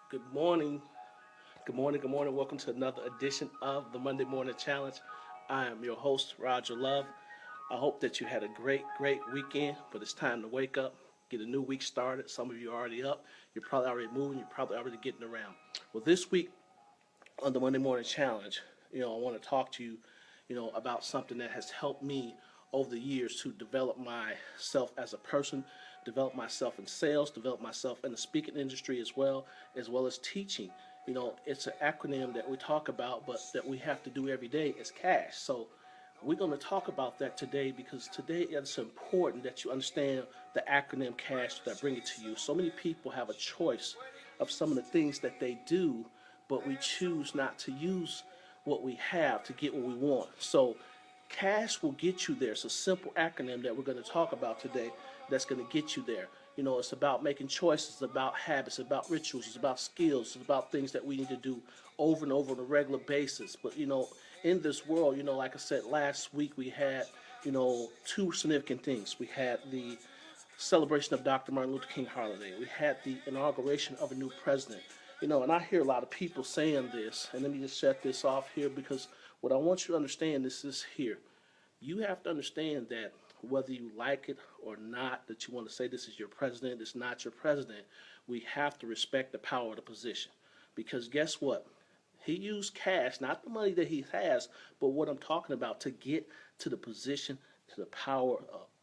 Good morning. Good morning. Good morning. Welcome to another edition of the Monday Morning Challenge. I am your host, Roger Love. I hope that you had a great weekend, but it's time to wake up, get a new week started. Some of you are already up. You're probably already moving. You're probably already getting around. Well, this week on the Monday Morning Challenge, I want to talk to you, about something that has helped me over the years to develop myself as a person, develop myself in sales, develop myself in the speaking industry as well as teaching. It's an acronym that we talk about, but that we have to do every day is CASH. So we're going to talk about that today because today it's important that you understand the acronym CASH that bring it to you. So many people have a choice of some of the things that they do, but we choose not to use what we have to get what we want. So CASH will get you there. It's a simple acronym that we're going to talk about today that's going to get you there. It's about making choices, it's about habits, it's about rituals, it's about skills, it's about things that we need to do over and over on a regular basis. But, in this world, like I said, last week we had, two significant things. We had the celebration of Dr. Martin Luther King holiday. We had the inauguration of a new president. And I hear a lot of people saying this, and let me just set this off here because what I want you to understand is here. You have to understand that whether you like it or not, that you want to say this is your president, it's not your president, we have to respect the power of the position. Because guess what? He used cash, not the money that he has, but what I'm talking about to get to the position, to the power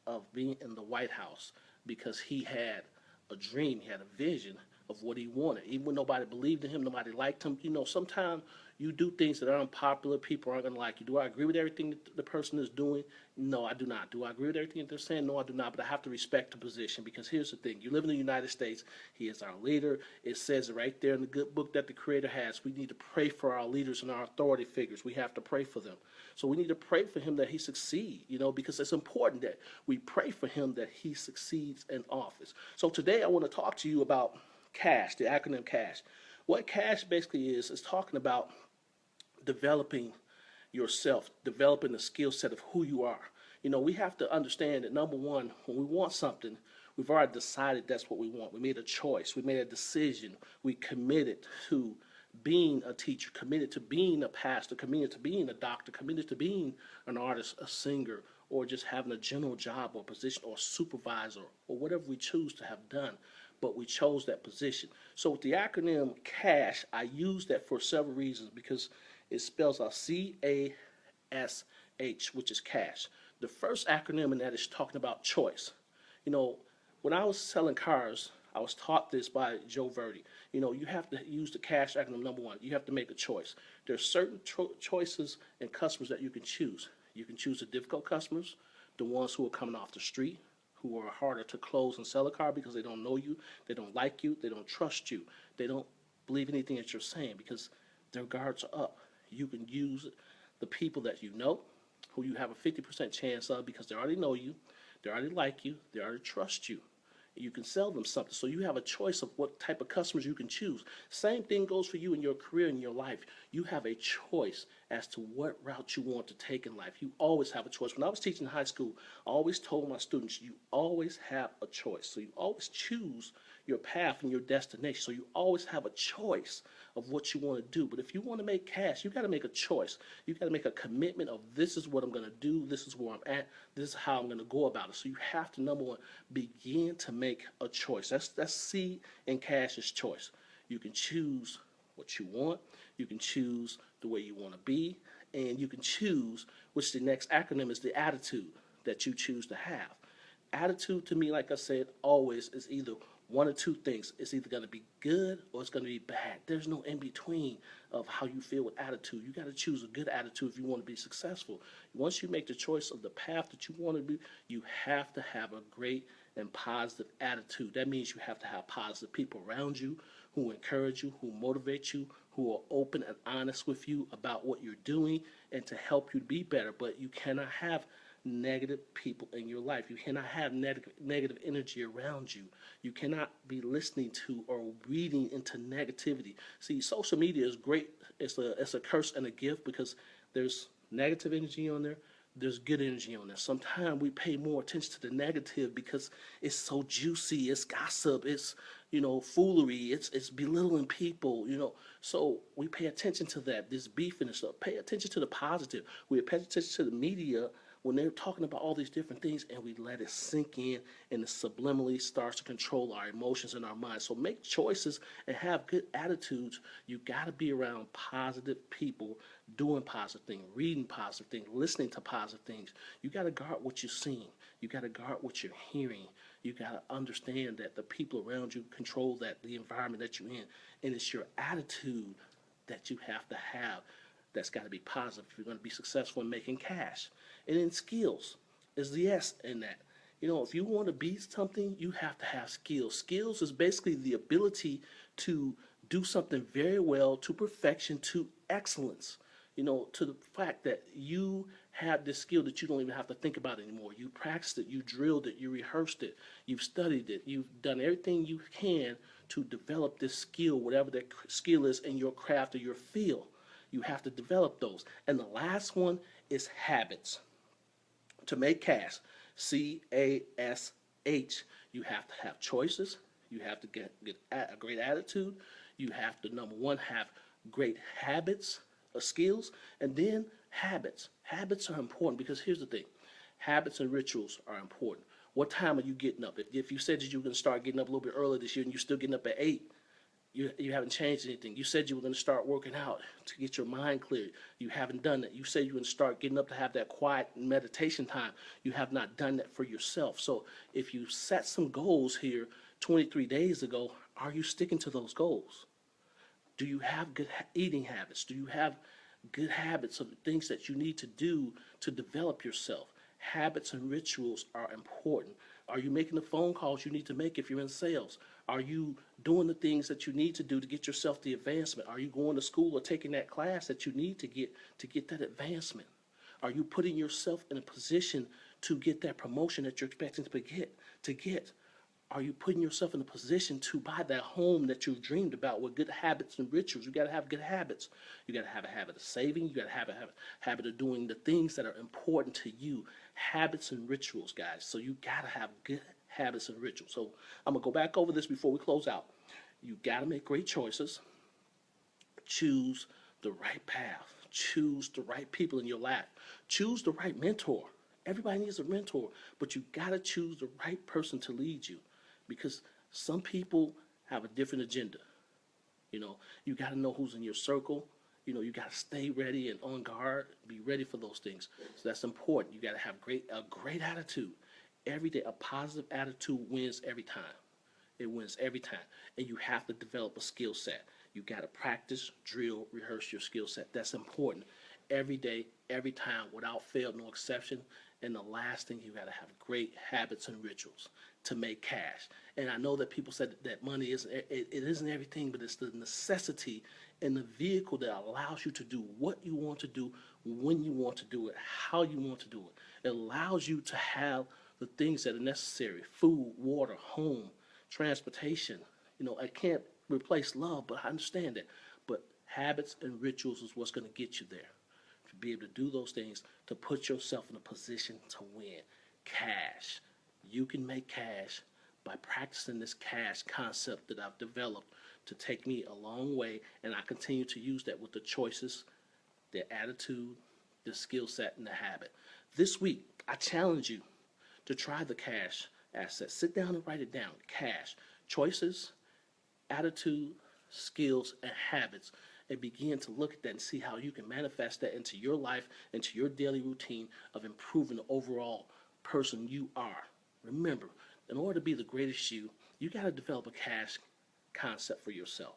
of being in the White House because he had a dream, he had a vision of what he wanted. Even when nobody believed in him, nobody liked him. Sometimes you do things that are unpopular, people aren't going to like you. Do I agree with everything that the person is doing? No, I do not. Do I agree with everything that they're saying? No, I do not. But I have to respect the position because here's the thing. You live in the United States. He is our leader. It says it right there in the good book that the Creator has. We need to pray for our leaders and our authority figures. We have to pray for them. So we need to pray for him that he succeed, because it's important that we pray for him that he succeeds in office. So today I want to talk to you about CASH, the acronym CASH. What CASH basically is talking about developing yourself, developing the skill set of who you are. We have to understand that number one, when we want something, we've already decided that's what we want. We made a choice, we made a decision, we committed to being a teacher, committed to being a pastor, committed to being a doctor, committed to being an artist, a singer, or just having a general job or position or supervisor or whatever we choose to have done. But we chose that position. So with the acronym CASH, I use that for several reasons because it spells out C.A.S.H, which is cash. The first acronym in that is talking about choice. You know, when I was selling cars, I was taught this by Joe Verdi. You have to use the cash acronym number one. You have to make a choice. There are certain choices and customers that you can choose. You can choose the difficult customers, the ones who are coming off the street, who are harder to close and sell a car because they don't know you, they don't like you, they don't trust you, they don't believe anything that you're saying because their guards are up. You can use the people that you know, who you have a 50% chance of because they already know you, they already like you, they already trust you. You can sell them something. So you have a choice of what type of customers you can choose. Same thing goes for you in your career, in your life. You have a choice as to what route you want to take in life. You always have a choice. When I was teaching in high school, I always told my students, you always have a choice. So you always choose your path and your destination. So you always have a choice of what you want to do. But if you want to make cash, you got to make a choice. You got to make a commitment of this is what I'm going to do, this is where I'm at, this is how I'm going to go about it. So you have to, number one, begin to make a choice. That's C in cash's choice. You can choose what you want, you can choose the way you want to be, and you can choose which the next acronym is the attitude that you choose to have. Attitude to me, like I said, always is either one or two things. It's either going to be good or it's going to be bad. There's no in between of how you feel with attitude. You got to choose a good attitude if you want to be successful. Once you make the choice of the path that you want to be, you have to have a great and positive attitude. That means you have to have positive people around you who encourage you, who motivate you, who are open and honest with you about what you're doing and to help you to be better. But you cannot have negative people in your life. You cannot have negative energy around you. You cannot be listening to or reading into negativity. See, social media is great. It's a curse and a gift because there's negative energy on there. There's good energy on there. Sometimes we pay more attention to the negative because it's so juicy. It's gossip. It's foolery. It's belittling people. So we pay attention to that. This beefing and stuff. Pay attention to the positive. We pay attention to the media when they're talking about all these different things, and we let it sink in, and it subliminally starts to control our emotions and our minds. So make choices and have good attitudes. You got to be around positive people, doing positive things, reading positive things, listening to positive things. You got to guard what you're seeing. You got to guard what you're hearing. You got to understand that the people around you control the environment that you're in, and it's your attitude that you have to have that's got to be positive if you're going to be successful in making cash. And then skills is the S in that. If you want to be something, you have to have skills. Skills is basically the ability to do something very well to perfection, to excellence. To the fact that you have this skill that you don't even have to think about anymore. You practiced it, you drilled it, you rehearsed it, you've studied it, you've done everything you can to develop this skill, whatever that skill is in your craft or your field. You have to develop those. And the last one is habits. To make cash, C.A.S. You have to have choices. You have to get a great attitude. You have to, number one, have great habits or skills. And then habits. Habits are important because here's the thing. Habits and rituals are important. What time are you getting up? If you said that you were going to start getting up a little bit earlier this year and you're still getting up at 8, you haven't changed anything. You said you were going to start working out to get your mind cleared. You haven't done that. You said you were going to start getting up to have that quiet meditation time. You have not done that for yourself. So if you set some goals here 23 days ago, are you sticking to those goals? Do you have good eating habits? Do you have good habits of the things that you need to do to develop yourself? Habits and rituals are important. Are you making the phone calls you need to make if you're in sales? Are you doing the things that you need to do to get yourself the advancement? Are you going to school or taking that class that you need to get that advancement? Are you putting yourself in a position to get that promotion that you're expecting to get? Are you putting yourself in a position to buy that home that you've dreamed about with good habits and rituals? You got to have good habits. You got to have a habit of saving. You got to have a habit of doing the things that are important to you. Habits and rituals, guys. So you got to have good habits and rituals. So I'm going to go back over this before we close out. You got to make great choices. Choose the right path. Choose the right people in your life. Choose the right mentor. Everybody needs a mentor, but you got to choose the right person to lead you, because some people have a different agenda. You got to know who's in your circle. You got to stay ready and on guard, be ready for those things. So that's important. You got to have a great attitude. Every day, a positive attitude wins every time. It wins every time. And you have to develop a skill set. You got to practice, drill, rehearse your skill set. That's important. Every day, every time, without fail, no exception. And the last thing, you got to have great habits and rituals to make cash. And I know that people said that money it isn't everything, but it's the necessity and the vehicle that allows you to do what you want to do, when you want to do it, how you want to do it. It allows you to have the things that are necessary: food, water, home, transportation. I can't replace love, but I understand that. But habits and rituals is what's going to get you there. To be able to do those things, to put yourself in a position to win. Cash. You can make cash by practicing this cash concept that I've developed to take me a long way, and I continue to use that with the choices, the attitude, the skill set, and the habit. This week, I challenge you to try the cash asset. Sit down and write it down. Cash. Choices, attitude, skills, and habits, and begin to look at that and see how you can manifest that into your life, into your daily routine of improving the overall person you are. Remember, in order to be the greatest you got to develop a cash concept for yourself.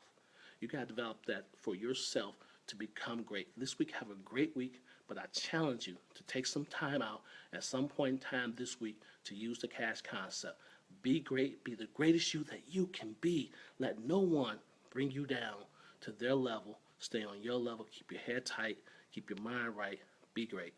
You got to develop that for yourself to become great. This week, have a great week, but I challenge you to take some time out at some point in time this week to use the cash concept. Be great. Be the greatest you that you can be. Let no one bring you down to their level. Stay on your level. Keep your head tight. Keep your mind right. Be great.